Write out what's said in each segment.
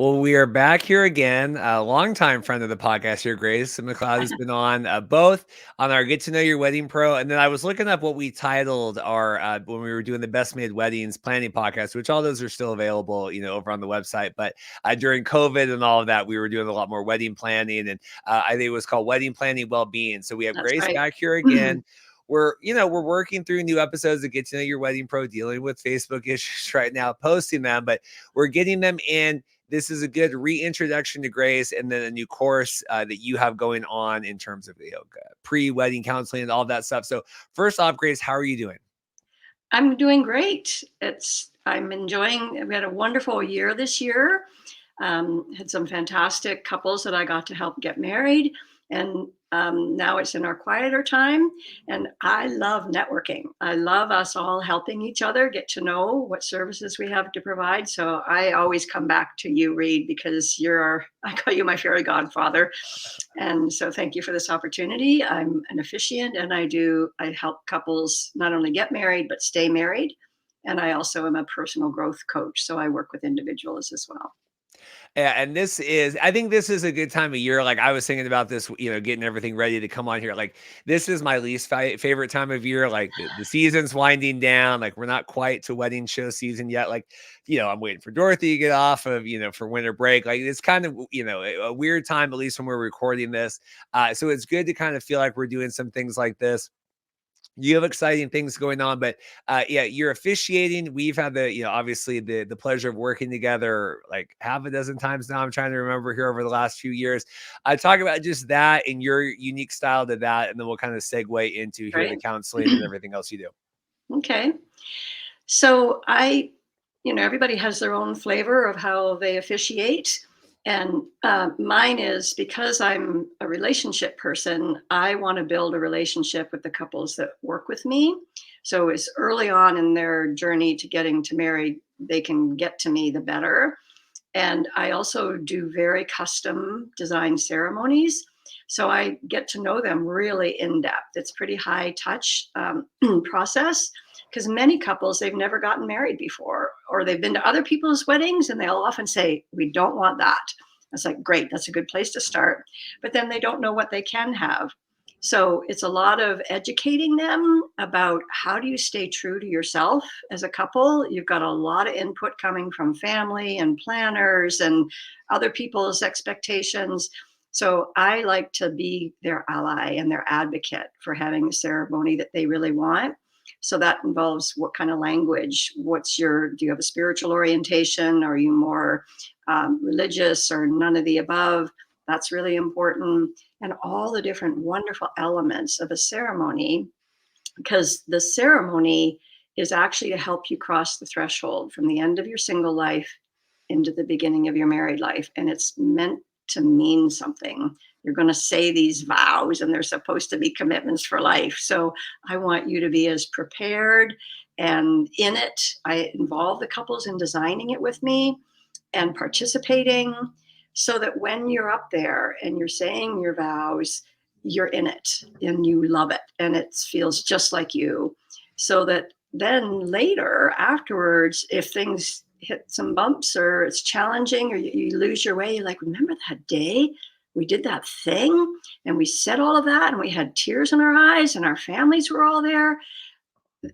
Well, we are back here again. A longtime friend of the podcast here, Grace MacLeod, has been on both on our Get to Know Your Wedding Pro. And then I was looking up what we titled our when we were doing the Best Made Weddings planning podcast, which all those are still available, over on the website. But during COVID and all of that, we were doing a lot more wedding planning. And I think it was called Wedding Planning Wellbeing. So we have That's Grace right. back here again. We're working through new episodes to Get to Know Your Wedding Pro, dealing with Facebook issues right now, posting them, but we're getting them in. This is a good reintroduction to Grace, and then a new course that you have going on in terms of pre-wedding counseling and all that stuff. So first off, Grace, how are you doing? I'm doing great. I'm enjoying. We had a wonderful year this year. Had some fantastic couples that I got to help get married, and now it's in our quieter time. And I love networking. I love us all helping each other get to know what services we have to provide. So I always come back to you, Reed, because I call you my fairy godfather. And so thank you for this opportunity. I'm an officiant, and I help couples not only get married, but stay married. And I also am a personal growth coach. So I work with individuals as well. Yeah, and I think this is a good time of year. Like I was thinking about this, getting everything ready to come on here. Like this is my least favorite time of year. Like the season's winding down. Like we're not quite to wedding show season yet. Like, I'm waiting for Dorothy to get off of, for winter break. Like it's kind of, a weird time, at least when we're recording this. So it's good to kind of feel like we're doing some things like this. You have exciting things going on, but yeah, you're officiating. We've had obviously the pleasure of working together like half a dozen times now. I'm trying to remember here over the last few years. I talk about just that and your unique style to that, and then we'll kind of segue into here the Right. counseling and everything else you do. Okay. So everybody has their own flavor of how they officiate. And mine is because I'm a relationship person, I want to build a relationship with the couples that work with me. So as early on in their journey to getting to marry, they can get to me, the better. And I also do very custom design ceremonies. So I get to know them really in depth. It's pretty high touch process because many couples, they've never gotten married before, or they've been to other people's weddings and they'll often say, we don't want that. It's like, great, that's a good place to start. But then they don't know what they can have. So it's a lot of educating them about how do you stay true to yourself as a couple. You've got a lot of input coming from family and planners and other people's expectations. So I like to be their ally and their advocate for having a ceremony that they really want. So that involves what kind of language, do you have a spiritual orientation? Are you more religious or none of the above? That's really important. And all the different wonderful elements of a ceremony, because the ceremony is actually to help you cross the threshold from the end of your single life into the beginning of your married life. And it's meant to mean something. You're going to say these vows, and they're supposed to be commitments for life. So I want you to be as prepared and in it. I involve the couples in designing it with me and participating so that when you're up there and you're saying your vows, you're in it and you love it and it feels just like you. So that then later, afterwards, if things hit some bumps or it's challenging or you lose your way, you're like, remember that day we did that thing and we said all of that and we had tears in our eyes and our families were all there.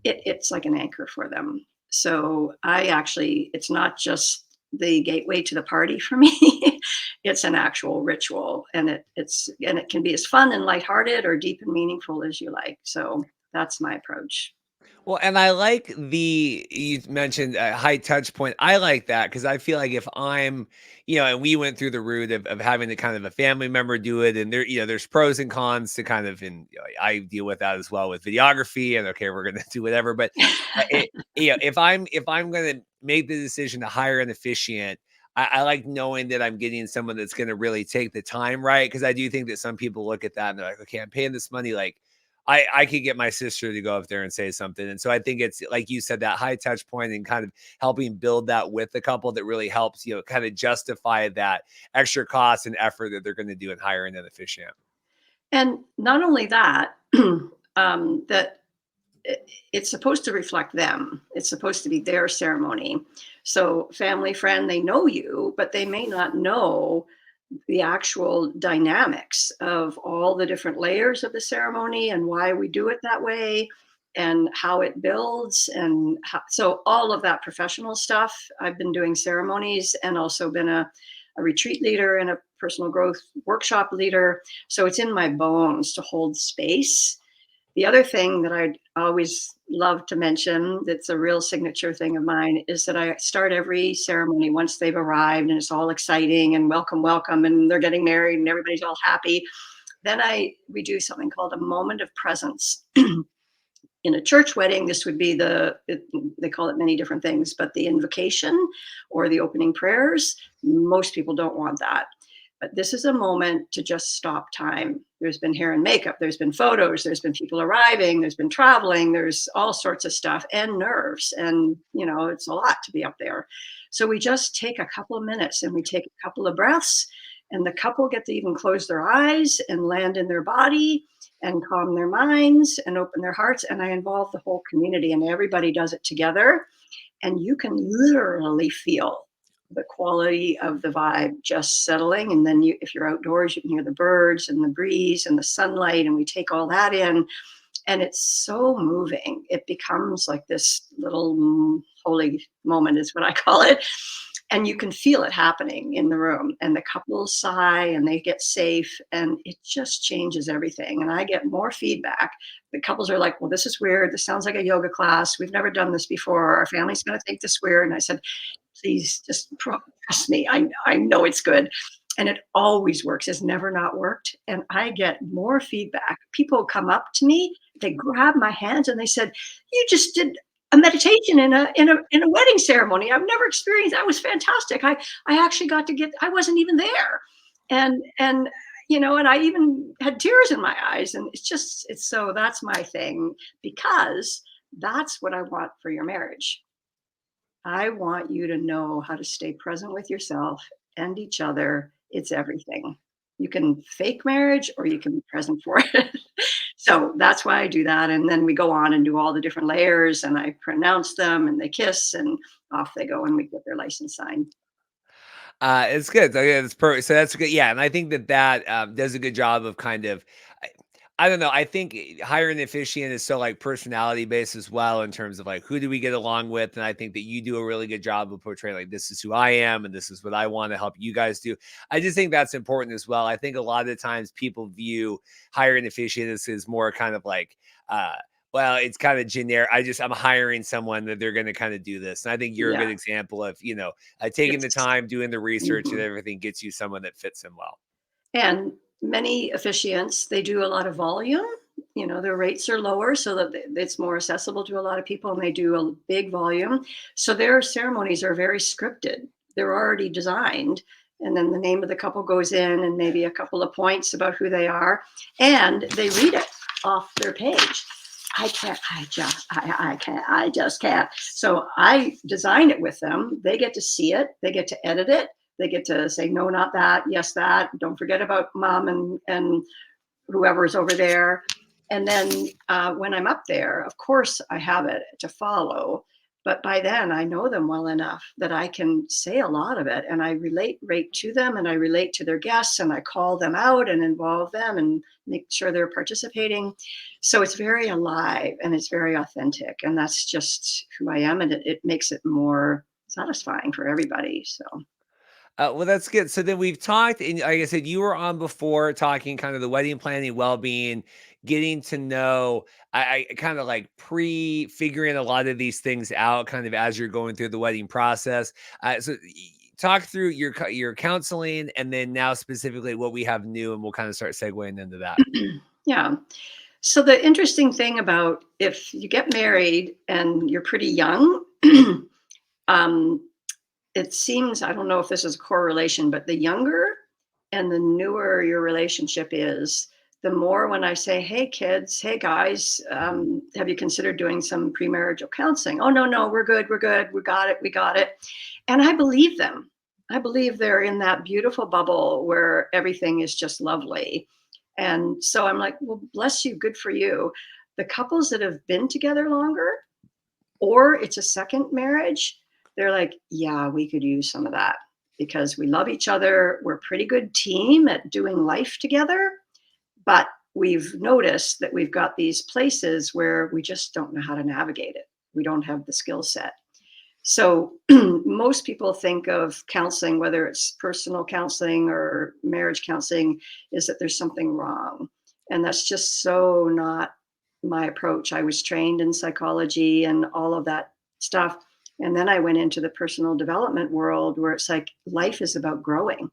It's like an anchor for them. So it's not just the gateway to the party for me. It's an actual ritual, and it can be as fun and lighthearted or deep and meaningful as you like. So that's my approach. Well, and I like you mentioned a high touch point. I like that because I feel like if I'm, and we went through the route of having to kind of a family member do it, and there's pros and cons to kind of, and I deal with that as well with videography, and okay, we're gonna do whatever. But if I'm gonna make the decision to hire an officiant, I like knowing that I'm getting someone that's gonna really take the time, right? Because I do think that some people look at that and they're like, okay, I'm paying this money, like. I could get my sister to go up there and say something. And so I think it's like you said, that high touch point and kind of helping build that with the couple that really helps, kind of justify that extra cost and effort that they're going to do in hiring an officiant. And not only that, that it's supposed to reflect them. It's supposed to be their ceremony. So family, friend, they know you, but they may not know the actual dynamics of all the different layers of the ceremony and why we do it that way and how it builds and so all of that professional stuff. I've been doing ceremonies and also been a retreat leader and a personal growth workshop leader, so it's in my bones to hold space. The other thing that I always love to mention that's a real signature thing of mine is that I start every ceremony once they've arrived and it's all exciting and welcome, welcome, and they're getting married and everybody's all happy. Then we do something called a moment of presence. In a church wedding, this would be they call it many different things, but the invocation or the opening prayers, most people don't want that. But this is a moment to just stop time. There's been hair and makeup, there's been photos, there's been people arriving, there's been traveling, there's all sorts of stuff and nerves. And, it's a lot to be up there. So we just take a couple of minutes and we take a couple of breaths, and the couple get to even close their eyes and land in their body and calm their minds and open their hearts. And I involve the whole community and everybody does it together. And you can literally feel the quality of the vibe just settling. And then if you're outdoors, you can hear the birds and the breeze and the sunlight. And we take all that in. And it's so moving. It becomes like this little holy moment, is what I call it. And you can feel it happening in the room. And the couples sigh and they get safe. And it just changes everything. And I get more feedback. The couples are like, well, this is weird. This sounds like a yoga class. We've never done this before. Our family's going to think this weird. And I said, please just trust me. I know it's good. And it always works. It's never not worked. And I get more feedback. People come up to me, they grab my hands and they said, you just did a meditation in a wedding ceremony. I've never experienced that. Was fantastic. I actually got to I wasn't even there. And and I even had tears in my eyes. And it's so that's my thing, because that's what I want for your marriage. I want you to know how to stay present with yourself and each other. It's everything. You can fake marriage or you can be present for it. So that's why I do that. And then we go on and do all the different layers and I pronounce them and they kiss and off they go and we get their license signed. It's good. So, yeah, it's perfect. So that's good. Yeah, and I think that does a good job of kind of, I don't know. I think hiring an officiant is so like personality based as well in terms of like who do we get along with, and I think that you do a really good job of portraying like this is who I am and this is what I want to help you guys do. I just think that's important as well. I think a lot of the times people view hiring an officiant as more kind of like, uh, well, it's kind of generic. I'm hiring someone that they're going to kind of do this. And I think you're a good Yeah. example of, taking the Yes. time, doing the research and Mhm. everything gets you someone that fits in well. And many officiants, they do a lot of volume. Their rates are lower so that it's more accessible to a lot of people, and they do a big volume. So their ceremonies are very scripted. They're already designed. And then the name of the couple goes in and maybe a couple of points about who they are. And they read it off their page. I can't, I just can't. So I design it with them. They get to see it, they get to edit it, they get to say, no, not that, yes, that. Don't forget about mom and whoever's over there. And then when I'm up there, of course, I have it to follow. But by then, I know them well enough that I can say a lot of it. And I relate right to them and I relate to their guests and I call them out and involve them and make sure they're participating. So it's very alive and it's very authentic. And that's just who I am. And it makes it more satisfying for everybody. So. Well, that's good. So then we've talked, and like I said, you were on before talking kind of the wedding planning, well-being, getting to know. I kind of like pre-figuring a lot of these things out, kind of as you're going through the wedding process. Talk through your counseling, and then now specifically what we have new, and we'll kind of start segueing into that. Yeah. So the interesting thing about if you get married and you're pretty young, um, it seems, I don't know if this is a correlation, but the younger and the newer your relationship is, the more when I say, hey kids, hey guys, have you considered doing some premarital counseling? Oh, no, no, we're good, we're good, we got it, we got it. And I believe them. I believe they're in that beautiful bubble where everything is just lovely. And so I'm like, well, bless you, good for you. The couples that have been together longer, or it's a second marriage, they're like, yeah, we could use some of that because we love each other. We're a pretty good team at doing life together, but we've noticed that we've got these places where we just don't know how to navigate it. We don't have the skill set. So most people think of counseling, whether it's personal counseling or marriage counseling, is that there's something wrong. And that's just so not my approach. I was trained in psychology and all of that stuff. And then I went into the personal development world where it's like life is about growing.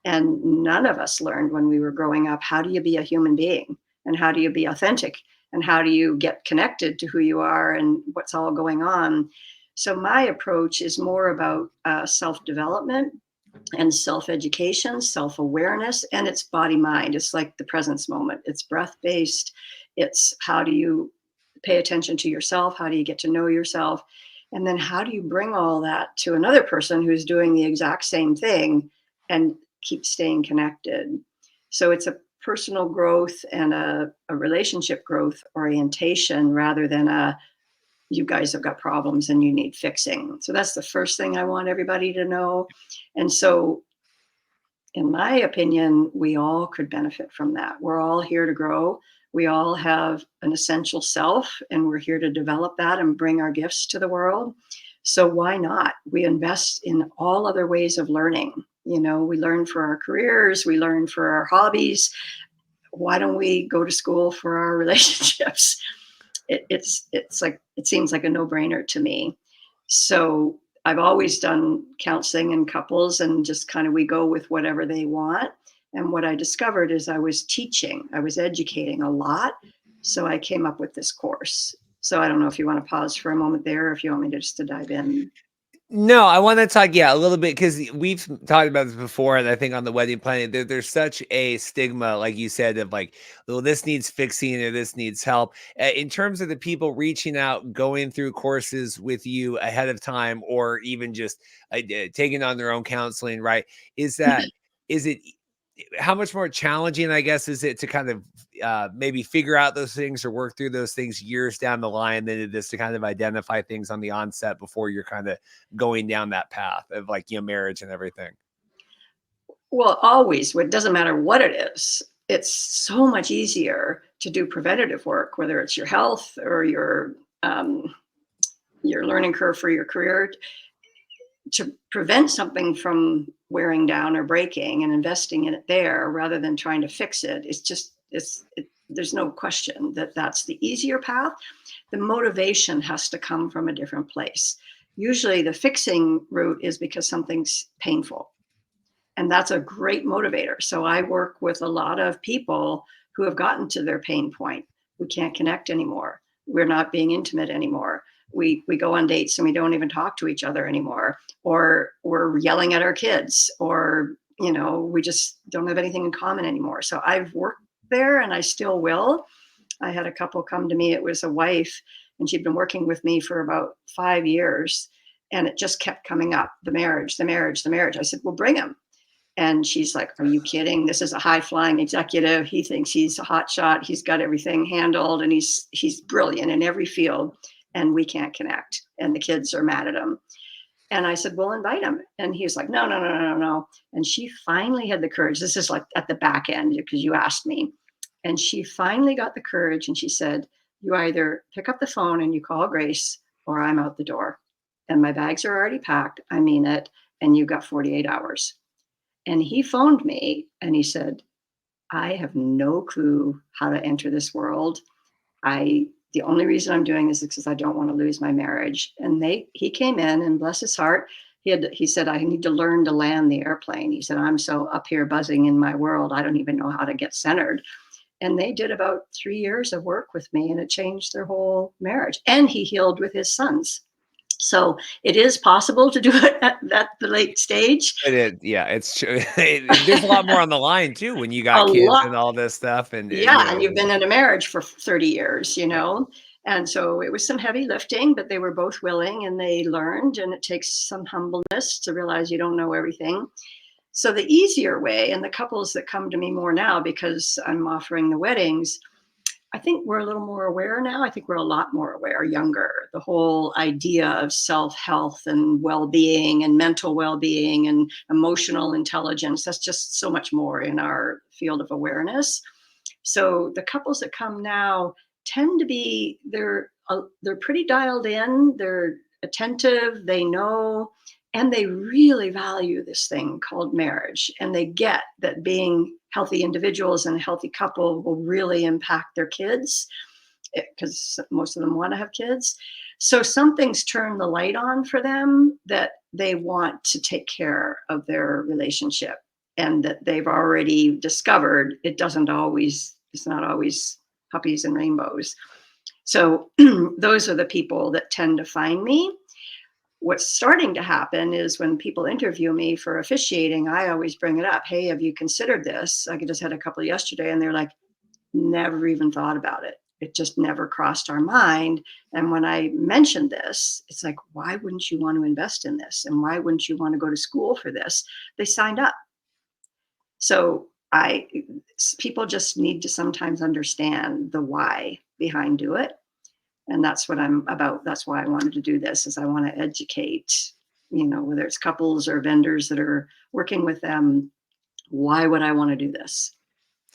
And none of us learned when we were growing up, how do you be a human being? And how do you be authentic? And how do you get connected to who you are and what's all going on? So my approach is more about self-development and self-education, self-awareness, and it's body-mind. It's like the presence moment. It's breath-based. It's how do you pay attention to yourself? How do you get to know yourself? And then how do you bring all that to another person who's doing the exact same thing and keep staying connected? So it's a personal growth and a relationship growth orientation rather than a you guys have got problems and you need fixing. So that's the first thing I want everybody to know. And so, in my opinion, we all could benefit from that. We're all here to grow. We all have an essential self, and we're here to develop that and bring our gifts to the world. So, why not? We invest in all other ways of learning. You know, we learn for our careers, we learn for our hobbies. Why don't we go to school for our relationships? It's like it seems like a no-brainer to me. So I've always done counseling in couples and just kind of we go with whatever they want. And what I discovered is I was teaching, I was educating a lot. So I came up with this course. So I don't know if you want to pause for a moment there, or if you want me to just to dive in. No, I wanna talk, yeah, a little bit because we've talked about this before, and I think on the wedding planning, there's such a stigma, like you said, of like, "Well, this needs fixing or this needs help." In terms of the people reaching out, going through courses with you ahead of time, or even just, taking on their own counseling, right? Is that is it how much more challenging, I guess, is it to kind of maybe figure out those things or work through those things years down the line than it is to kind of identify things on the onset before you're kind of going down that path of like, marriage and everything? Well, always, it doesn't matter what it is. It's so much easier to do preventative work, whether it's your health or your learning curve for your career, to prevent something from wearing down or breaking and investing in it there rather than trying to fix it. It's just there's no question that that's the easier path. The motivation has to come from a different place. Usually the fixing route is because something's painful, and that's a great motivator. So I work with a lot of people who have gotten to their pain point. We can't connect anymore. We're not being intimate anymore. We go on dates and we don't even talk to each other anymore, or we're yelling at our kids, or we just don't have anything in common anymore. So I've worked there and I still will. I had a couple come to me. It was a wife, and she'd been working with me for about 5 years, and it just kept coming up, the marriage, the marriage, the marriage. I said, well, bring him. And she's like, are you kidding? This is a high flying executive. He thinks he's a hot shot. He's got everything handled and he's brilliant in every field, and we can't connect. And the kids are mad at him. And I said, well, invite him. And he was like, no, no, no, no, no, no. And she finally had the courage. This is like at the back end because you asked me. And she finally got the courage and she said, you either pick up the phone and you call Grace, or I'm out the door. And my bags are already packed. I mean it. And you've got 48 hours. And he phoned me and he said, I have no clue how to enter this world. The only reason I'm doing this is because I don't want to lose my marriage. And he came in, and bless his heart, he said, I need to learn to land the airplane. He said, I'm so up here buzzing in my world, I don't even know how to get centered. And they did about 3 years of work with me, and it changed their whole marriage. And he healed with his sons. So it is possible to do it at the late stage. Yeah, it's true. There's a lot more on the line too when you A got kids lot. and all this stuff, and Yeah, and you've been in a marriage for 30 years, you know? And so it was some heavy lifting, but they were both willing and they learned, and it takes some humbleness to realize you don't know everything. So the easier way, and the couples that come to me more now because I'm offering the weddings, I think we're a little more aware now. I think we're a lot more aware younger. The whole idea of self-health and well-being and mental well-being and emotional intelligence, that's just so much more in our field of awareness. So the couples that come now tend to be they're pretty dialed in, they're attentive, they know, and they really value this thing called marriage, and they get that being healthy individuals and a healthy couple will really impact their kids because most of them want to have kids. So something's turned the light on for them that they want to take care of their relationship, and that they've already discovered it's not always puppies and rainbows. So those are the people that tend to find me. What's starting to happen is when people interview me for officiating, I always bring it up. Hey, have you considered this? I just had a couple yesterday, and they're like, never even thought about it. It just never crossed our mind. And when I mentioned this, it's like, why wouldn't you want to invest in this? And why wouldn't you want to go to school for this? They signed up. So people just need to sometimes understand the why behind do it. And that's what I'm about. That's why I wanted to do this, is I want to educate, whether it's couples or vendors that are working with them. Why would I want to do this?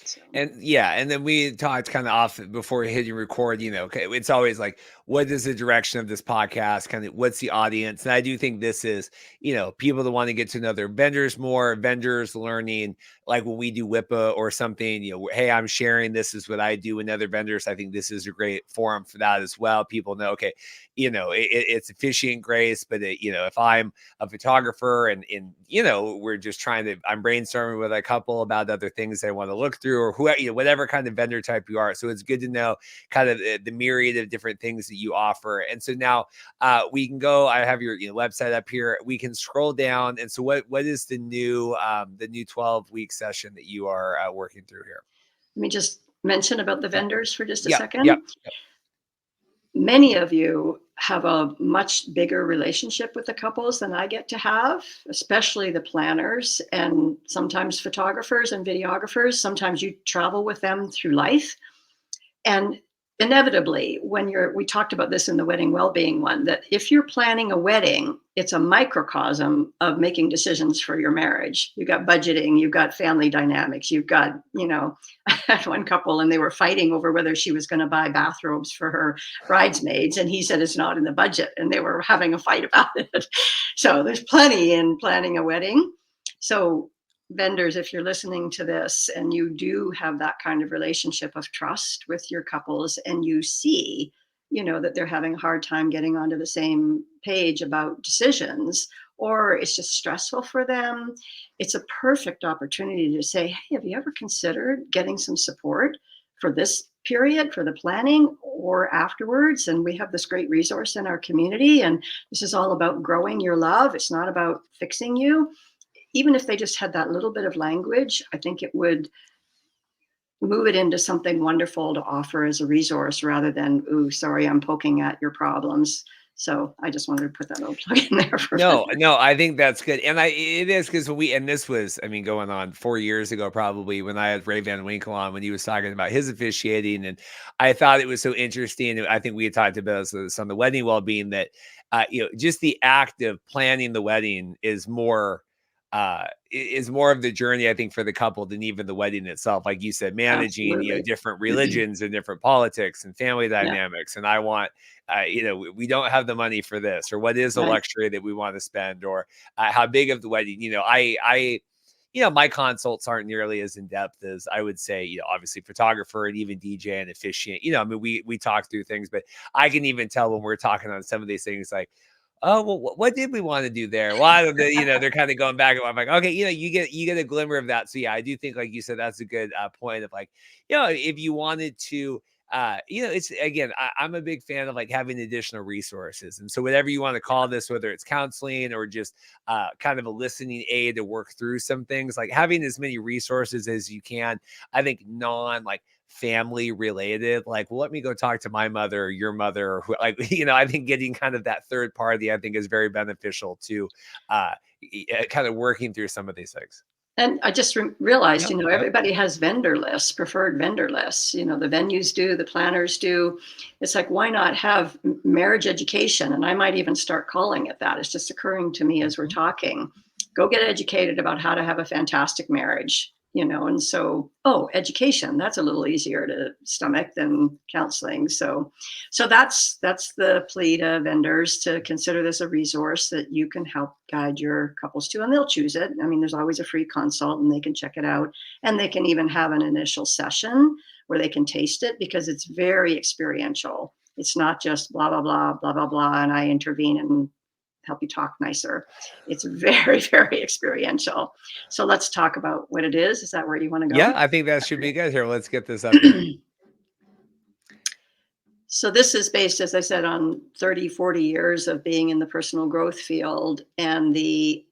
So. And yeah, and then we talked kind of off before hitting record, okay, it's always like, what is the direction of this podcast? Kind of what's the audience? And I do think this is, people that want to get to know their vendors more, vendors learning, like when we do WIPA or something, hey, I'm sharing, this is what I do with other vendors. I think this is a great forum for that as well. People know, okay, it's officiant Grace, but if I'm a photographer and we're just I'm brainstorming with a couple about other things they want to look through, or whatever kind of vendor type you are. So it's good to know kind of the myriad of different things that you offer. And so now we can go, I have your website up here. We can scroll down. And so what is the new 12-week session that you are working through here? Let me just mention about the vendors for just a Yep, second. yep. Many of you have a much bigger relationship with the couples than I get to have, especially the planners and sometimes photographers and videographers. Sometimes you travel with them through life. And inevitably, we talked about this in the wedding well-being one, that if you're planning a wedding, it's a microcosm of making decisions for your marriage. You've got budgeting, you've got family dynamics, you've got, I had one couple and they were fighting over whether she was going to buy bathrobes for her bridesmaids. And he said, it's not in the budget. And they were having a fight about it. So there's plenty in planning a wedding. So vendors, if you're listening to this and you do have that kind of relationship of trust with your couples, and you see, that they're having a hard time getting onto the same page about decisions, or it's just stressful for them, it's a perfect opportunity to say, hey, have you ever considered getting some support for this period, for the planning or afterwards? And we have this great resource in our community, and this is all about growing your love. It's not about fixing you. Even if they just had that little bit of language, I think it would move it into something wonderful to offer as a resource, rather than, ooh, sorry, I'm poking at your problems. So I just wanted to put that little plug in there for No, I think that's good. And it is because this was, going on 4 years ago, probably, when I had Ray Van Winkle on, when he was talking about his officiating. And I thought it was so interesting. I think we had talked about this on the wedding well-being, that, just the act of planning the wedding is more of the journey, I think, for the couple than even the wedding itself. Like you said, managing, absolutely. different religions and different politics and family Yeah, dynamics. And I want, we don't have the money for this, or what is the right. luxury that we want to spend, or how big of the wedding. My consults aren't nearly as in depth as I would say, obviously photographer and even DJ and officiant. We talk through things, but I can even tell when we're talking on some of these things, like, oh, well, what did we want to do there? Well, I don't know, they're kind of going back and I'm like, okay, you get a glimmer of that. So yeah, I do think, like you said, that's a good point of, like, if you wanted to, it's, again, I'm a big fan of, like, having additional resources. And so whatever you want to call this, whether it's counseling or just kind of a listening aid to work through some things, like having as many resources as you can, I think like family related, like, well, let me go talk to my mother or your mother, or who, like, I think getting kind of that third party, I think, is very beneficial to kind of working through some of these things. And I just realized, Yep, yep. everybody has vendor lists, preferred vendor lists. The venues do, the planners do. It's like, why not have marriage education? And I might even start calling it that. It's just occurring to me as we're Mhm. talking. Go get educated about how to have a fantastic marriage. And so, oh, education, that's a little easier to stomach than counseling. So that's the plea to vendors to consider this a resource that you can help guide your couples to, and they'll choose it. I mean, there's always a free consult, and they can check it out, and they can even have an initial session where they can taste it because it's very experiential. It's not just blah blah blah blah blah blah, and I intervene and help you talk nicer. It's very very experiential. So let's talk about what it is. Is that where you want to Yeah, go? I think that should be good. Here, let's get this up here. So this is based, as I said, on 30, 40 years of being in the personal growth field, and the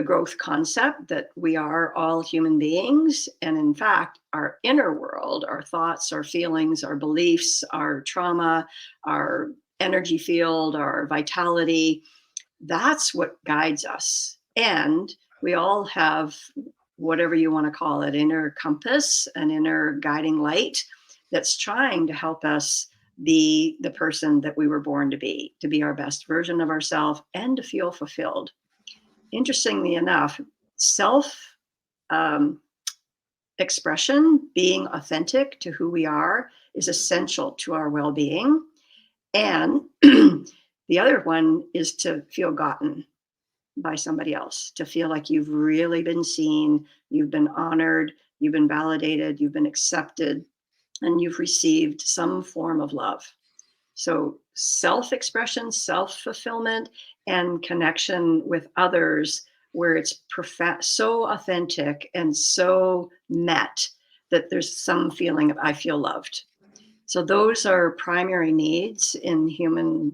growth concept that we are all human beings. And in fact, our inner world, our thoughts, our feelings, our beliefs, our trauma, our energy field, our vitality, that's what guides us. And we all have, whatever you want to call it, inner compass, an inner guiding light that's trying to help us be the person that we were born to be our best version of ourselves, and to feel fulfilled. Interestingly enough, self um, expression, being authentic to who we are, is essential to our well being. And the other one is to feel gotten by somebody else, to feel like you've really been seen, you've been honored, you've been validated, you've been accepted, and you've received some form of love. So, self expression, self fulfillment, and connection with others, where it's so authentic and so met that there's some feeling of I feel loved. So, those are primary needs in human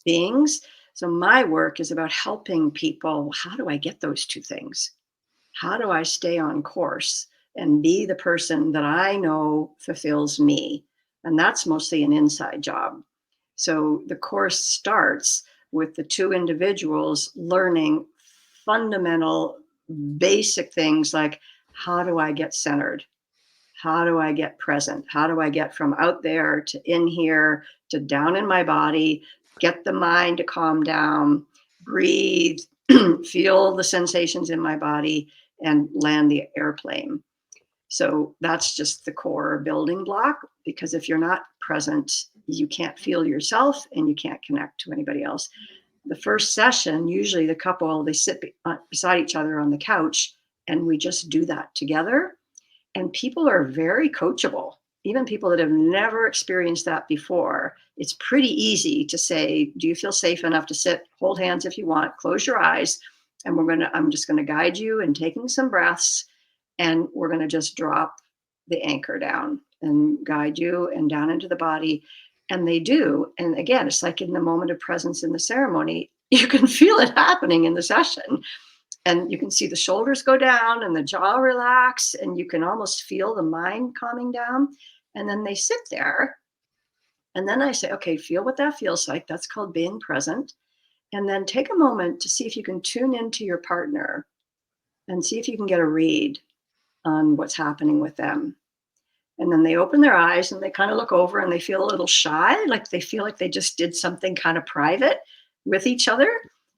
beings. So, my work is about helping people. How do I get those two things? How do I stay on course and be the person that I know fulfills me? And that's mostly an inside job. So the course starts with the two individuals learning fundamental, basic things like, how do I get centered? How do I get present? How do I get from out there to in here to down in my body? Get the mind to calm down, breathe, feel the sensations in my body, and land the airplane. So that's just the core building block, because if you're not present, you can't feel yourself and you can't connect to anybody else. The first session, usually the couple, they sit beside each other on the couch, and we just do that together. And people are very coachable, even people that have never experienced that before. It's pretty easy to say, do you feel safe enough to sit, hold hands if you want, close your eyes, and I'm just going to guide you in taking some breaths, and we're going to just drop the anchor down and guide you and down into the body. And they do. And again, it's like in the moment of presence in the ceremony, you can feel it happening in the session, and you can see the shoulders go down and the jaw relax, and you can almost feel the mind calming down. And then they sit there, and then I say, okay, feel what that feels like. That's called being present. And then take a moment to see if you can tune into your partner and see if you can get a read on what's happening with them. And then they open their eyes and they kind of look over and they feel a little shy, like they feel like they just did something kind of private with each other.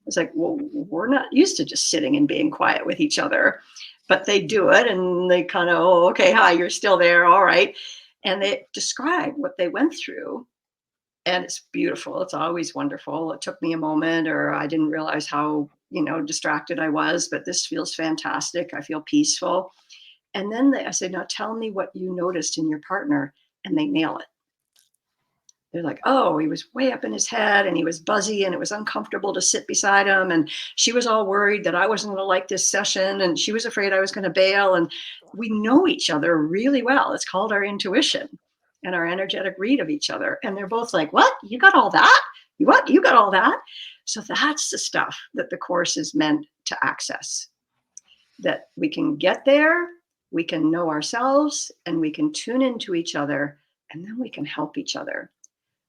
It's like, well, we're not used to just sitting and being quiet with each other, but they do it, and they kind of, oh, okay, hi, you're still there. All right. And they describe what they went through. And it's beautiful. It's always wonderful. It took me a moment, or I didn't realize how, distracted I was, but this feels fantastic. I feel peaceful. And then I say, now tell me what you noticed in your partner. And they nail it. They're like, oh, he was way up in his head and he was buzzy and it was uncomfortable to sit beside him. And she was all worried that I wasn't going to like this session. And she was afraid I was going to bail. And we know each other really well. It's called our intuition and our energetic read of each other. And they're both like, what? You got all that? What? You got all that? So that's the stuff that the course is meant to access, that we can get there, we can know ourselves, and we can tune into each other, and then we can help each other.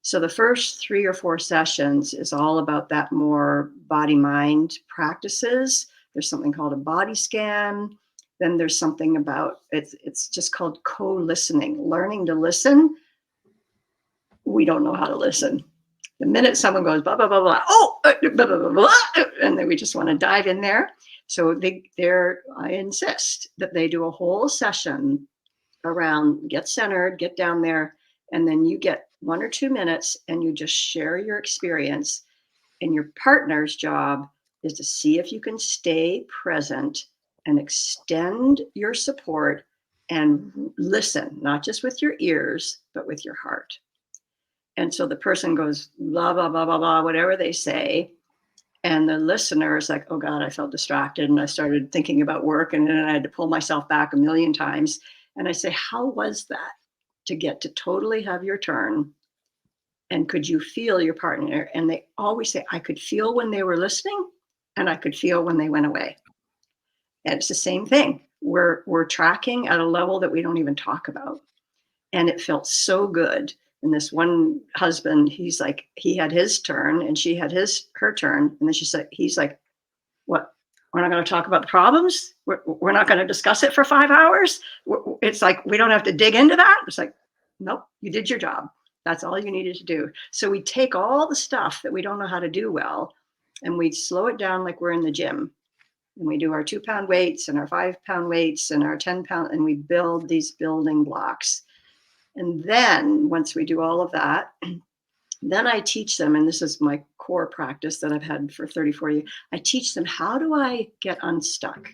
So the first 3 or 4 sessions is all about that more body mind practices. There's something called a body scan. Then there's something about it's just called co-listening, learning to listen. We don't know how to listen. The minute someone goes blah blah blah blah, blah, blah, blah, blah, and then we just want to dive in there. So I insist that they do a whole session around get centered, get down there, and then you get 1 or 2 minutes and you just share your experience. And your partner's job is to see if you can stay present and extend your support and listen, not just with your ears, but with your heart. And so the person goes blah, blah, blah, blah, blah, whatever they say. And the listener is like, oh God, I felt distracted. And I started thinking about work. And then I had to pull myself back a million times. And I say, how was that to get to totally have your turn? And could you feel your partner? And they always say, I could feel when they were listening and I could feel when they went away. And it's the same thing. We're tracking at a level that we don't even talk about. And it felt so good. And this one husband, he's like, he had his turn and she had her turn. And then he's like, what? We're not going to talk about the problems. We're not going to discuss it for 5 hours. It's like, we don't have to dig into that. It's like, nope, you did your job. That's all you needed to do. So we take all the stuff that we don't know how to do well and we slow it down like we're in the gym. And we do our 2-pound weights and our 5-pound weights and our 10-pound, and we build these building blocks. And then once we do all of that, then I teach them, and this is my core practice that I've had for 34 years. I teach them, how do I get unstuck?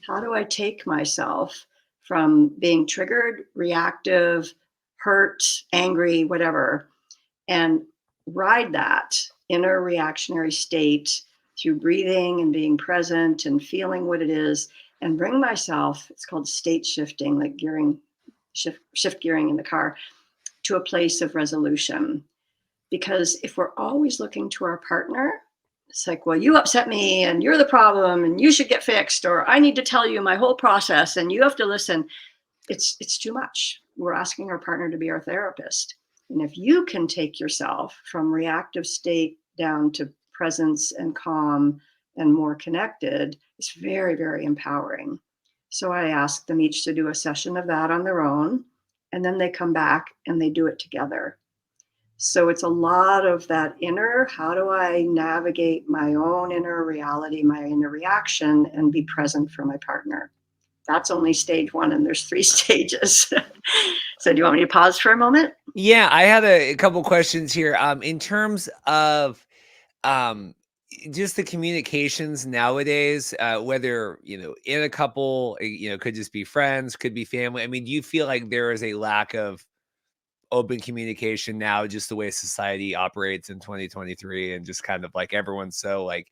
How do I take myself from being triggered, reactive, hurt, angry, whatever, and ride that inner reactionary state through breathing and being present and feeling what it is and bring myself, it's called state shifting, like shift gearing in the car, to a place of resolution. Because if we're always looking to our partner, it's like, well, you upset me and you're the problem and you should get fixed, or I need to tell you my whole process and you have to listen. It's too much. We're asking our partner to be our therapist. And if you can take yourself from reactive state down to presence and calm and more connected, it's very, very empowering. So I ask them each to do a session of that on their own, and then they come back and they do it together. So it's a lot of that inner, how do I navigate my own inner reality, my inner reaction, and be present for my partner? That's only stage 1, and there's 3 stages. So do you want me to pause for a moment? Yeah, I had a couple questions here. In terms of um just the communications nowadays, whether in a couple, could just be friends, could be family. I mean, do you feel like there is a lack of open communication now, just the way society operates in 2023, and just kind of like everyone's so like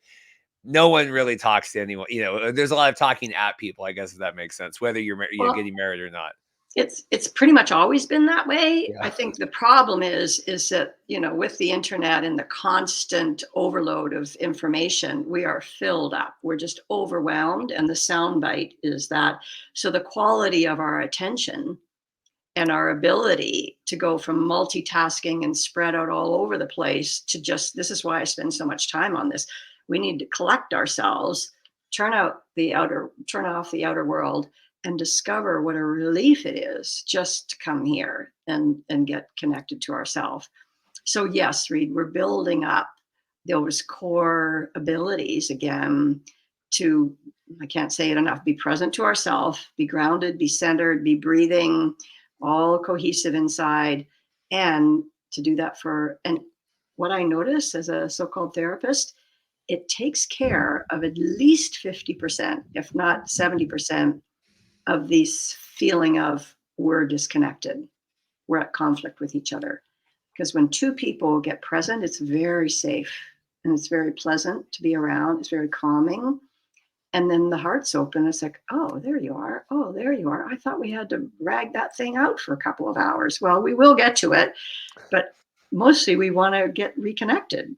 no one really talks to anyone, there's a lot of talking at people, I guess, if that makes sense, whether you're Well, getting married or not. it's pretty much always been that way. Yeah. I think the problem is that, with the internet and the constant overload of information, we are filled up. We're just overwhelmed, and the soundbite is that. So the quality of our attention and our ability to go from multitasking and spread out all over the place to just, this is why I spend so much time on this. We need to collect ourselves, turn off the outer world, and discover what a relief it is just to come here and get connected to ourselves. So yes, Reed, we're building up those core abilities again to, I can't say it enough, be present to ourselves, be grounded, be centered, be breathing, all cohesive inside, and to do that and what I notice as a so-called therapist, it takes care of at least 50%, if not 70%, of this feeling of we're disconnected, we're at conflict with each other. Because when 2 people get present, it's very safe and it's very pleasant to be around, it's very calming. And then the heart's open. It's like, oh, there you are. Oh, there you are. I thought we had to drag that thing out for a couple of hours. Well, we will get to it, but mostly we want to get reconnected.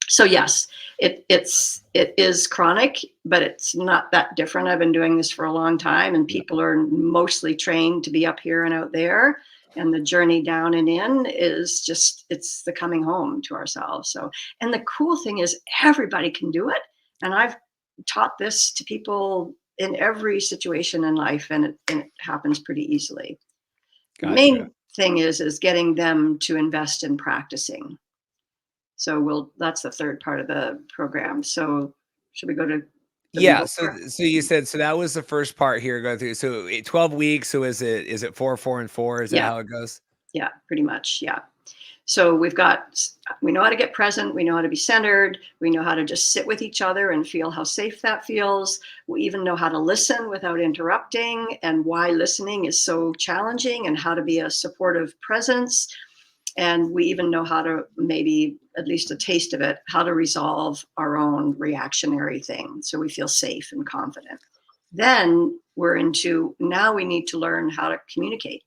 So yes, it is chronic, but it's not that different. I've been doing this for a long time, and people are mostly trained to be up here and out there. And the journey down and in is just, it's the coming home to ourselves. So, and the cool thing is everybody can do it. And I've taught this to people in every situation in life, and it happens pretty easily. The Gotcha. main thing is getting them to invest in practicing. So that's the third part of the program. So should we go to the Yeah, middle so part? so you said so that was the first part here go through. So 12 weeks, so is it 4, 4, and 4? Is that Yeah, how it goes? yeah, pretty much. Yeah. So we know how to get present, we know how to be centered, we know how to just sit with each other and feel how safe that feels. We even know how to listen without interrupting, and why listening is so challenging, and how to be a supportive presence. And we even know how to, maybe at least a taste of it, how to resolve our own reactionary thing so we feel safe and confident. Then we're into, now we need to learn how to communicate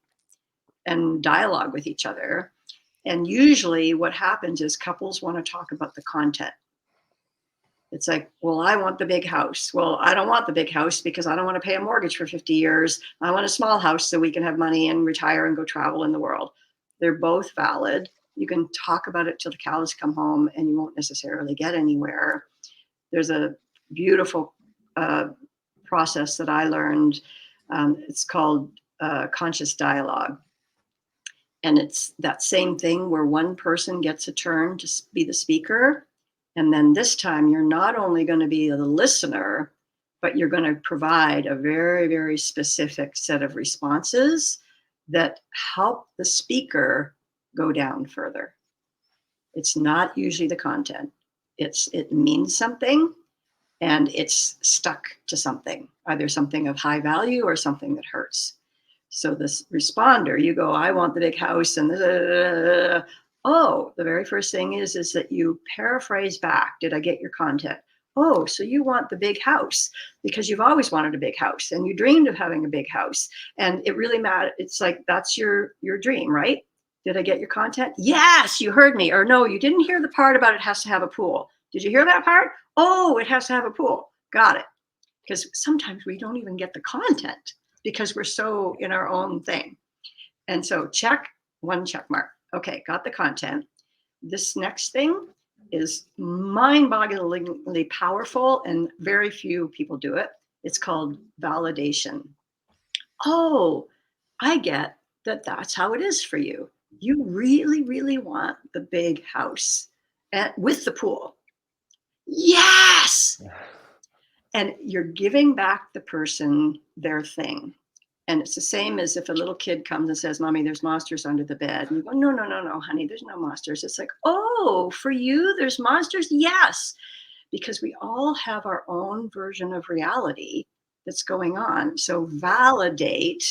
and dialogue with each other. And usually what happens is couples want to talk about the content. It's like, well, I want the big house. Well, I don't want the big house because I don't want to pay a mortgage for 50 years. I want a small house so we can have money and retire and go travel in the world. They're both valid. You can talk about it till the cows come home and you won't necessarily get anywhere. There's a beautiful process that I learned. It's called conscious dialogue. And it's that same thing where one person gets a turn to be the speaker. And then this time, you're not only going to be the listener, but you're going to provide a very, very specific set of responses that help the speaker go down further. It's not usually the content. It means something, and it's stuck to something, either something of high value or something that hurts. So this responder, you go, I want the big house, and oh, the very first thing is that you paraphrase back. Did I get your content? Oh, so you want the big house because you've always wanted a big house and you dreamed of having a big house, and it really matters. It's like, that's your dream, right? Did I get your content? Yes, you heard me. Or no, you didn't hear the part about it has to have a pool. Did you hear that part? Oh, it has to have a pool. Got it. Because sometimes we don't even get the content because we're so in our own thing. And so one check mark. Okay, got the content. This next thing is mind-bogglingly powerful, and very few people do it. It's called validation. Oh, I get that that's how it is for you. You really, really want the big house with the pool. Yes. And you're giving back the person their thing. And it's the same as if a little kid comes and says, Mommy, there's monsters under the bed. And you go, no, no, no, no, honey, there's no monsters. It's like, oh, for you, there's monsters? Yes. Because we all have our own version of reality that's going on. So validate.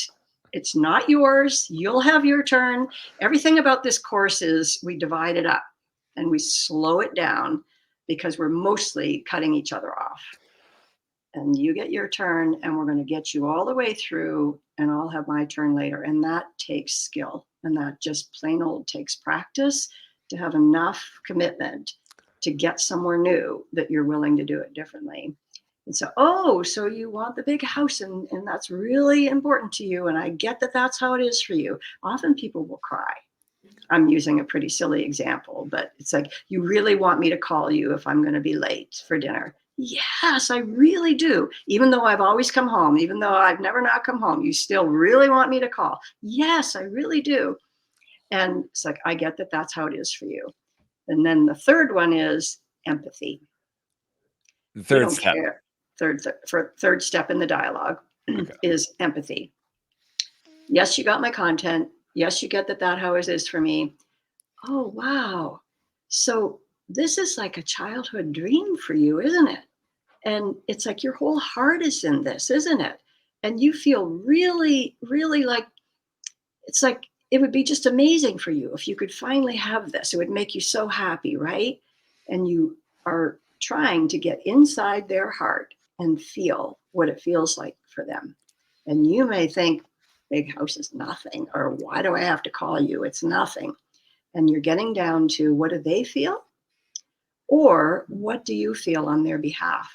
It's not yours. You'll have your turn. Everything about this course is we divide it up and we slow it down because we're mostly cutting each other off. And you get your turn, and we're going to get you all the way through, and I'll have my turn later. And that takes skill, and that just plain old takes practice to have enough commitment to get somewhere new that you're willing to do it differently. And so, oh, so you want the big house, and that's really important to you. And I get that that's how it is for you. Often people will cry. I'm using a pretty silly example, but it's like, you really want me to call you if I'm going to be late for dinner? Yes, I really do. Even though I've always come home, even though I've never not come home, you still really want me to call? Yes, I really do. And it's like, I get that that's how it is for you. And then the third one is empathy. The We third don't step. care. Third step in the dialogue Okay. is empathy. Yes, you got my content. Yes, you get that how it is for me. Oh, wow. So this is like a childhood dream for you, isn't it? And it's like your whole heart is in this, isn't it? And you feel really, really like, it's like it would be just amazing for you if you could finally have this. It would make you so happy, right? And you are trying to get inside their heart and feel what it feels like for them. And you may think, big house is nothing, or why do I have to call you? It's nothing. And you're getting down to, what do they feel? Or what do you feel on their behalf?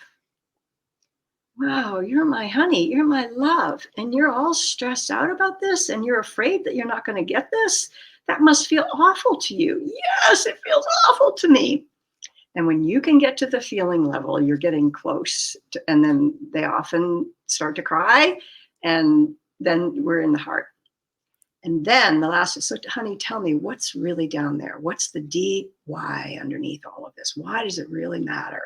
Wow, you're my honey, you're my love, and you're all stressed out about this, and you're afraid that you're not going to get this? That must feel awful to you. Yes, it feels awful to me. And when you can get to the feeling level, you're getting close to, and then they often start to cry, and then we're in the heart. And then the last is, so honey, tell me what's really down there. What's the deep why underneath all of this? Why does it really matter?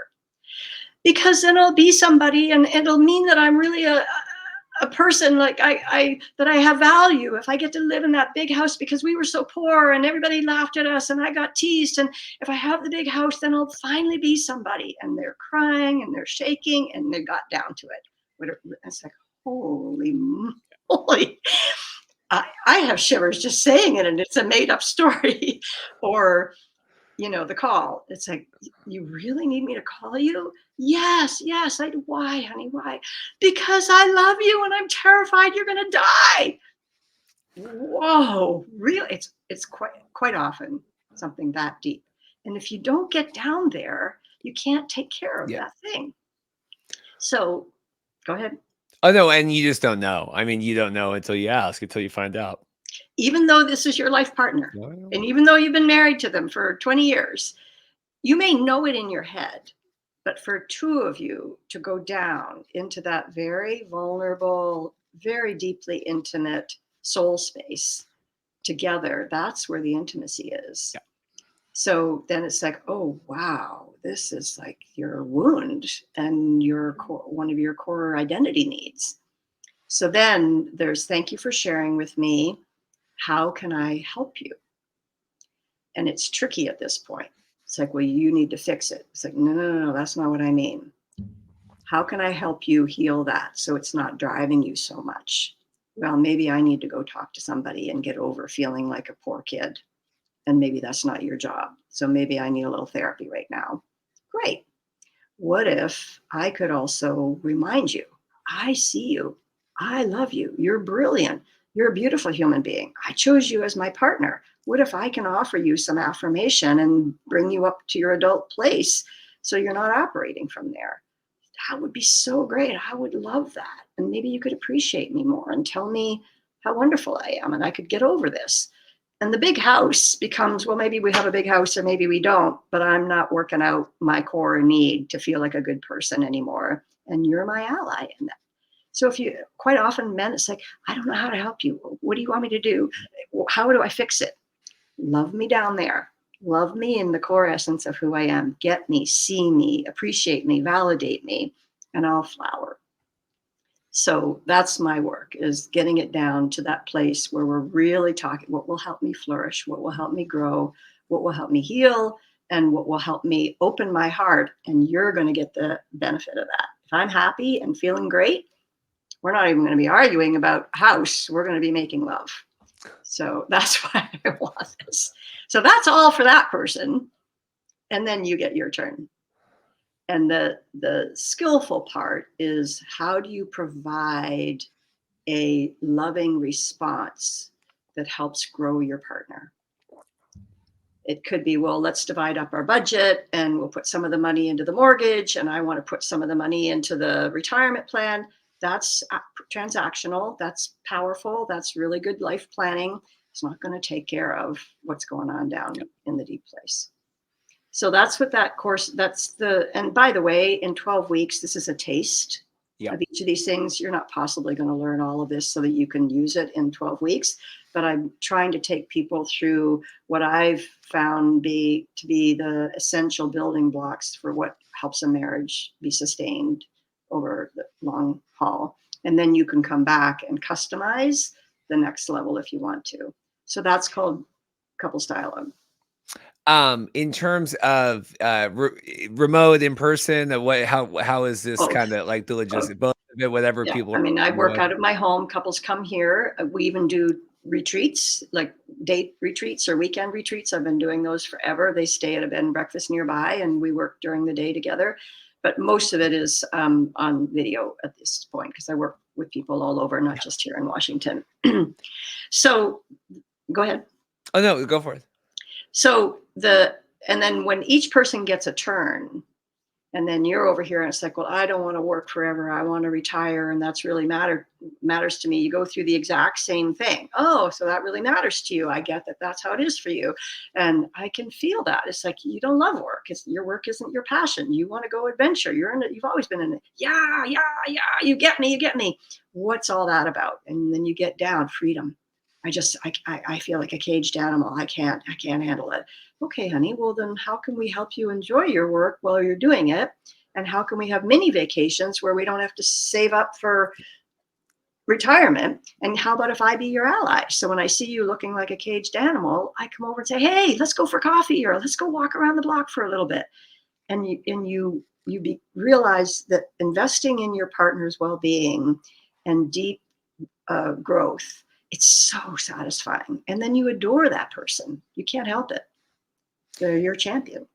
Because then I'll be somebody, and it'll mean that I'm really a person, like I that I have value if I get to live in that big house, because we were so poor and everybody laughed at us and I got teased. And if I have the big house, then I'll finally be somebody. And they're crying and they're shaking and they got down to it. It's like, holy moly. I have shivers just saying it, and it's a made up story. Or, the call. It's like, you really need me to call you? Yes, yes. I do. Why, honey? Why? Because I love you and I'm terrified you're gonna die. Whoa, really? It's quite often something that deep. And if you don't get down there, you can't take care of Yeah. that thing. So go ahead. Oh, no, and you just don't know. I mean, you don't know until you ask, until you find out. Even though this is your life partner, Wow. and even though you've been married to them for 20 years, you may know it in your head, but for two of you to go down into that very vulnerable, very deeply intimate soul space together, that's where the intimacy is. Yeah. So then it's like, oh, wow, this is like your wound and one of your core identity needs. So then there's, thank you for sharing with me. How can I help you? And it's tricky at this point. It's like, well, you need to fix it. It's like, no, no, no, no, that's not what I mean. How can I help you heal that so it's not driving you so much? Well, maybe I need to go talk to somebody and get over feeling like a poor kid. And maybe that's not your job. So maybe I need a little therapy right now. Great. What if I could also remind you, I see you. I love you. You're brilliant. You're a beautiful human being. I chose you as my partner. What if I can offer you some affirmation and bring you up to your adult place so you're not operating from there? That would be so great. I would love that. And maybe you could appreciate me more and tell me how wonderful I am and I could get over this. And the big house becomes, well, maybe we have a big house or maybe we don't, but I'm not working out my core need to feel like a good person anymore. And you're my ally in that. So if you, quite often men, it's like, I don't know how to help you. What do you want me to do? How do I fix it? Love me down there. Love me in the core essence of who I am. Get me, see me, appreciate me, validate me, and I'll flower. So that's my work, is getting it down to that place where we're really talking what will help me flourish, what will help me grow, what will help me heal, and what will help me open my heart. And you're going to get the benefit of that. If I'm happy and feeling great, we're not even going to be arguing about house. We're going to be making love. So that's why I want this. So that's all for that person. And then you get your turn. And the skillful part is, how do you provide a loving response that helps grow your partner? It could be, well, let's divide up our budget and we'll put some of the money into the mortgage and I want to put some of the money into the retirement plan. That's transactional. That's powerful. That's really good life planning. It's not going to take care of what's going on down in the deep place. So that's what that course, and by the way, in 12 weeks, this is a taste of each of these things. You're not possibly going to learn all of this so that you can use it in 12 weeks, but I'm trying to take people through what I've found to be the essential building blocks for what helps a marriage be sustained over the long haul. And then you can come back and customize the next level if you want to. So that's called couples dialogue. In terms of remote, in person, how is this Both. kind of like the logistics? Both of it, whatever Yeah, people I mean, I work remote. out of my home. Couples come here. We even do retreats, like date retreats or weekend retreats. I've been doing those forever. They stay at a bed and breakfast nearby, and we work during the day together. But most of it is on video at this point, because I work with people all over, not just here in Washington. So go ahead. Oh no, go for it. So and then when each person gets a turn, And then you're over here and it's like, well, I don't want to work forever. I want to retire. And that's really matters to me. You go through the exact same thing. Oh, so that really matters to you. I get that that's how it is for you. And I can feel that. It's like, you don't love work. Your work isn't your passion. You want to go adventure. You're in it. You've always been in it. Yeah, yeah, yeah. You get me. You get me. What's all that about? And then you get down freedom. I feel like a caged animal. I can't handle it. Okay, honey, well then how can we help you enjoy your work while you're doing it? And how can we have mini vacations where we don't have to save up for retirement? And how about if I be your ally? So when I see you looking like a caged animal, I come over and say, hey, let's go for coffee, or let's go walk around the block for a little bit. And realize that investing in your partner's well-being and deep growth, it's so satisfying. And then you adore that person. You can't help it. They're your champion.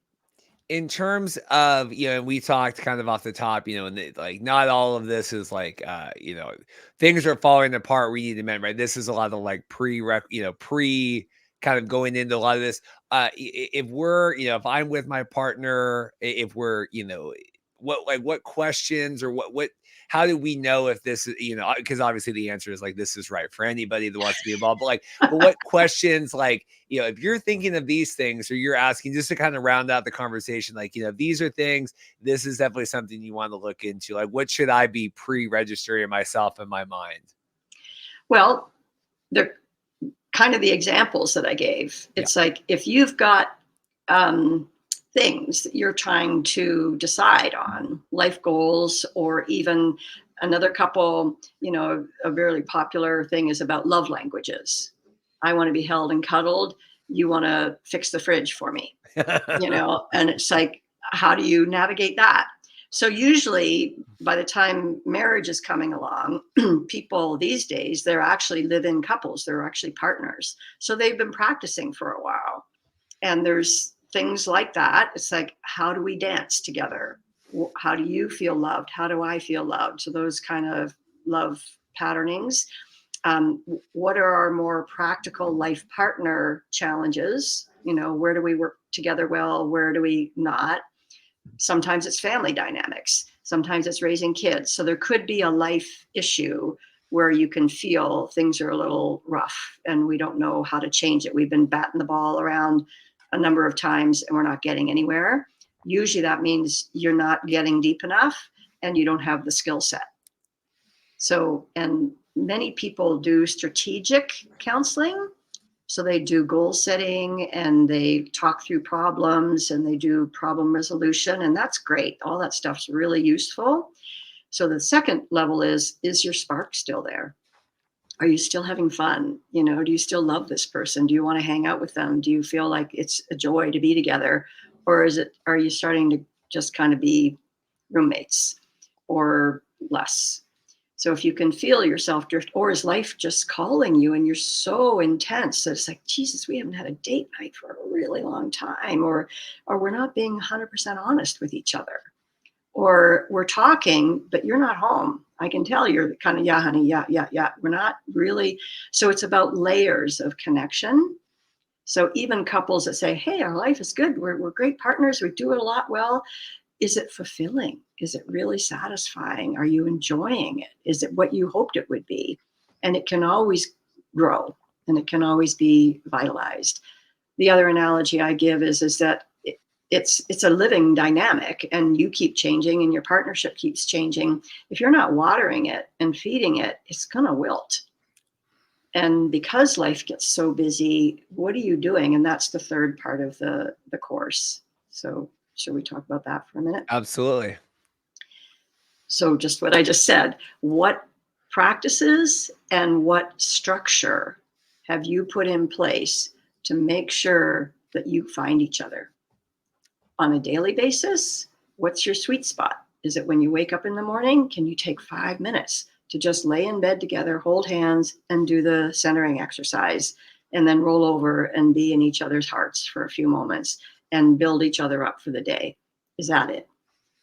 In terms of, we talked kind of off the top, and like not all of this is like, things are falling apart. We need to mend, right? This is a lot of like pre kind of going into a lot of this. If we're, if I'm with my partner, if we're, what questions or how do we know if this is, because obviously the answer is like, this is right for anybody that wants to be involved, but what questions, like, if you're thinking of these things or you're asking just to kind of round out the conversation, like, these are things, this is definitely something you want to look into. Like, what should I be pre-registering myself in my mind? Well, they're kind of the examples that I gave. It's like, if you've got things that you're trying to decide on, life goals, or even another couple, a very popular thing is about love languages. I want to be held and cuddled. You want to fix the fridge for me, and it's like, how do you navigate that? So usually by the time marriage is coming along, people these days, they're actually live-in couples. They're actually partners. So they've been practicing for a while. And there's things like that. It's like, how do we dance together? How do you feel loved? How do I feel loved? So those kind of love patternings. What are our more practical life partner challenges? Where do we work together well? Where do we not? Sometimes it's family dynamics. Sometimes it's raising kids. So there could be a life issue where you can feel things are a little rough and we don't know how to change it. We've been batting the ball around a number of times and we're not getting anywhere. Usually that means you're not getting deep enough and you don't have the skill set. So, and many people do strategic counseling. So they do goal setting and they talk through problems and they do problem resolution. And that's great. All that stuff's really useful. So the second level is your spark still there? Are you still having fun? Do you still love this person? Do you want to hang out with them? Do you feel like it's a joy to be together? Or are you starting to just kind of be roommates or less? So if you can feel yourself drift, or is life just calling you and you're so intense that it's like, Jesus, we haven't had a date night for a really long time, or we're not being 100% honest with each other, or we're talking, but you're not home. I can tell you're kind of, yeah, honey, yeah. We're not really. So it's about layers of connection. So even couples that say, hey, our life is good. We're great partners. We do it a lot well. Is it fulfilling? Is it really satisfying? Are you enjoying it? Is it what you hoped it would be? And it can always grow and it can always be vitalized. The other analogy I give is that it's a living dynamic and you keep changing and your partnership keeps changing. If you're not watering it and feeding it, it's going to wilt. And because life gets so busy, what are you doing? And that's the third part of the course. So should we talk about that for a minute? Absolutely. So just what I just said, what practices and what structure have you put in place to make sure that you find each other on a daily basis? What's your sweet spot? Is it when you wake up in the morning? Can you take 5 minutes to just lay in bed together, hold hands, and do the centering exercise, and then roll over and be in each other's hearts for a few moments and build each other up for the day? Is that it?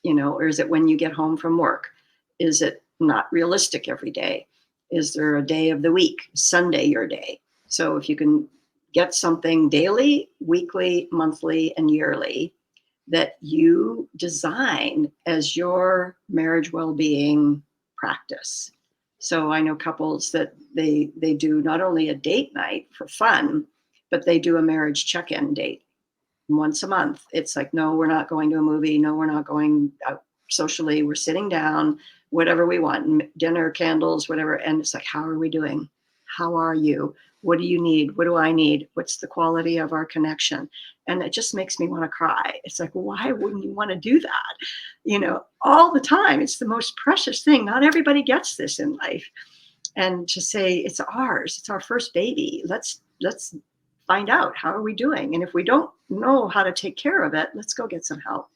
Or is it when you get home from work? Is it not realistic every day? Is there a day of the week, Sunday your day? So if you can get something daily, weekly, monthly, and yearly that you design as your marriage well-being practice. So I know couples that they do not only a date night for fun, but they do a marriage check-in date once a month. It's like, no, we're not going to a movie. No, we're not going out socially. We're sitting down, whatever we want, dinner, candles, whatever. And it's like, how are we doing? How are you? What do you need? What do I need? What's the quality of our connection? And it just makes me want to cry. It's like, why wouldn't you want to do that? All the time. It's the most precious thing. Not everybody gets this in life. And to say it's ours, it's our first baby. Let's find out, how are we doing? And if we don't know how to take care of it, let's go get some help.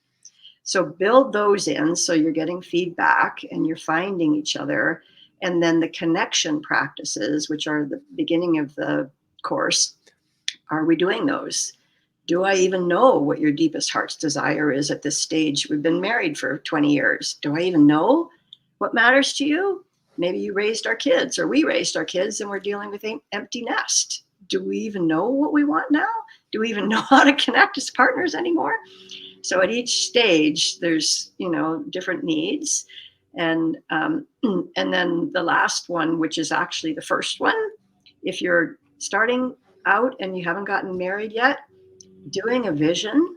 So build those in, so you're getting feedback and you're finding each other. And then the connection practices, which are the beginning of the course, are we doing those? Do I even know what your deepest heart's desire is at this stage? We've been married for 20 years. Do I even know what matters to you? Maybe you raised our kids, or we raised our kids, and we're dealing with an empty nest. Do we even know what we want now? Do we even know how to connect as partners anymore? So at each stage, there's, different needs. And then the last one, which is actually the first one, if you're starting out and you haven't gotten married yet, doing a vision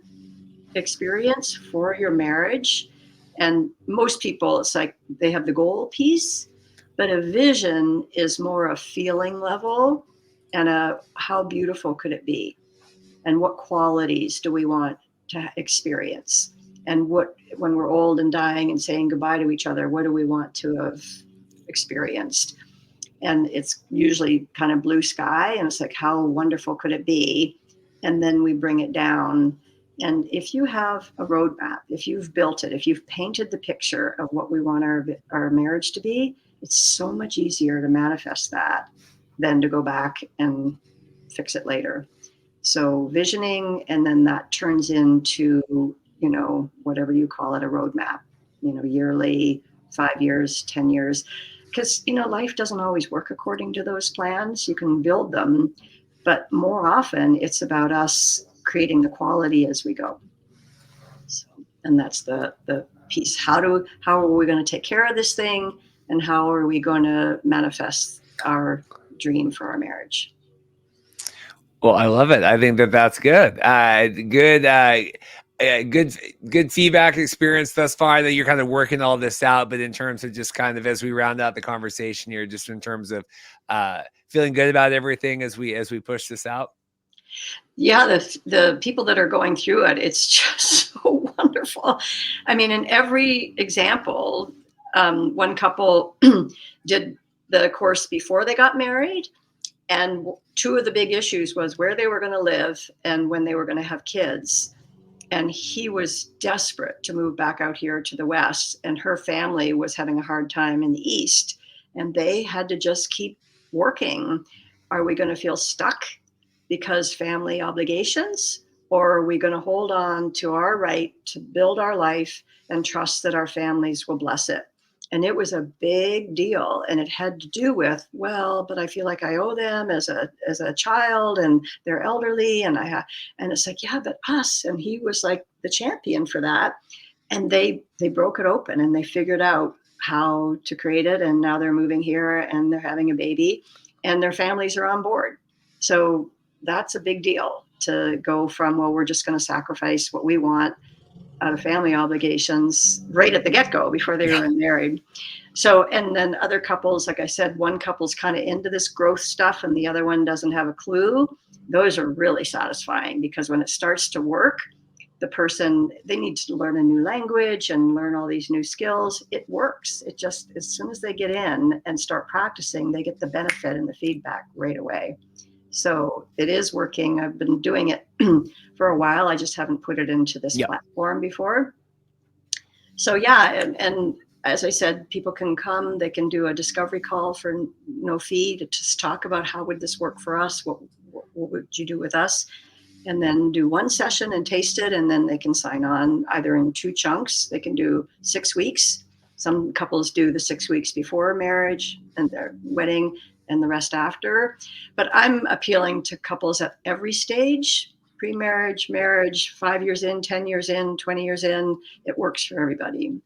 experience for your marriage. And most people, it's like they have the goal piece, but a vision is more a feeling level and how beautiful could it be? And what qualities do we want to experience? And when we're old and dying and saying goodbye to each other, what do we want to have experienced? And it's usually kind of blue sky, and it's like, how wonderful could it be? And then we bring it down. And if you have a roadmap, if you've built it, if you've painted the picture of what we want our marriage to be, it's so much easier to manifest that than to go back and fix it later. So visioning, and then that turns into, whatever you call it, a roadmap, yearly, 5 years, 10 years. Because, life doesn't always work according to those plans. You can build them, but more often it's about us creating the quality as we go. So, and that's the piece. How are we going to take care of this thing? And how are we going to manifest our dream for our marriage? Well, I love it. I think that that's good. Good feedback experience thus far, that you're kind of working all this out. But in terms of just kind of, as we round out the conversation here, just in terms of feeling good about everything as we push this out. Yeah, the people that are going through it, it's just so wonderful. I mean, in every example, one couple did the course before they got married. And two of the big issues was where they were going to live and when they were going to have kids. And he was desperate to move back out here to the West, and her family was having a hard time in the East. And they had to just keep working. Are we going to feel stuck because family obligations? Or are we going to hold on to our right to build our life and trust that our families will bless it? And it was a big deal. And it had to do with, well, but I feel like I owe them as a child, and they're elderly. And it's like, yeah, but us. And he was like the champion for that. And they broke it open and they figured out how to create it. And now they're moving here and they're having a baby and their families are on board. So that's a big deal, to go from, well, we're just going to sacrifice what we want out of family obligations right at the get-go before they were even married. So, and then other couples, like I said, one couple's kind of into this growth stuff and the other one doesn't have a clue. Those are really satisfying, because when it starts to work, the person, they need to learn a new language and learn all these new skills. It works. It just, as soon as they get in and start practicing, they get the benefit and the feedback right away. So it is working. I've been doing it for a while. I just haven't put it into this platform before. So yeah, and as I said, people can come, they can do a discovery call for no fee to just talk about how would this work for us? What would you do with us? And then do one session and taste it. And then they can sign on either in 2 chunks. They can do 6 weeks. Some couples do the 6 weeks before marriage and their wedding and the rest after. But I'm appealing to couples at every stage. pre-marriage, marriage, 5 years in, 10 years in, 20 years in. It works for everybody.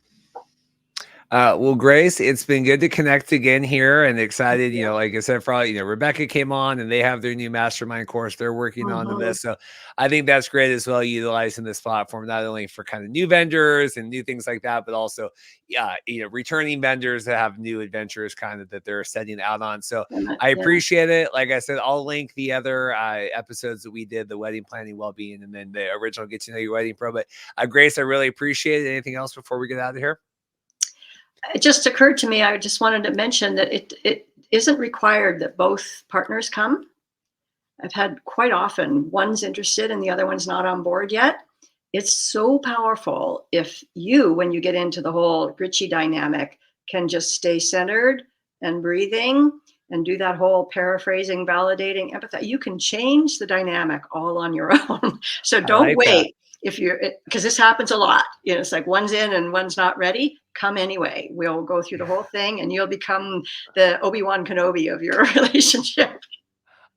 Well, Grace, it's been good to connect again here and Thank excited, you. like I said, probably, Rebecca came on and they have their new mastermind course they're working on in Mhm. this. So I think that's great as well, utilizing this platform, not only for kind of new vendors and new things like that, but also, yeah, returning vendors that have new adventures kind of that they're setting out on. So I Yeah. appreciate it. Like I said, I'll link the other episodes that we did, the wedding planning, well-being, and then the original Get to Know Your Wedding Pro. But Grace, I really appreciate it. Anything else before we get out of here? It just occurred to me, I just wanted to mention that it isn't required that both partners come. I've had quite often one's interested and the other one's not on board yet. It's so powerful if you, when you get into the whole Richie dynamic, can just stay centered and breathing and do that whole paraphrasing, validating, empathy. You can change the dynamic all on your own. So I don't like that. wait if you're, because this happens a lot. It's like one's in and one's not ready. Come anyway. We'll go through the whole thing and you'll become the Obi-Wan Kenobi of your relationship.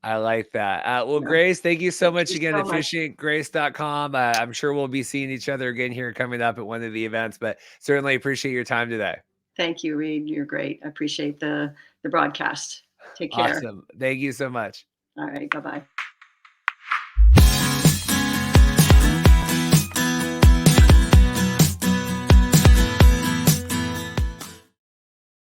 I like that. Well, Yeah. Grace, thank you so Thank much you again, so much. officiantgrace.com. I'm sure we'll be seeing each other again here coming up at one of the events, but certainly appreciate your time today. Thank you, Reed. You're great. I appreciate the broadcast. Take care. Awesome. Thank you so much. All right. Bye bye.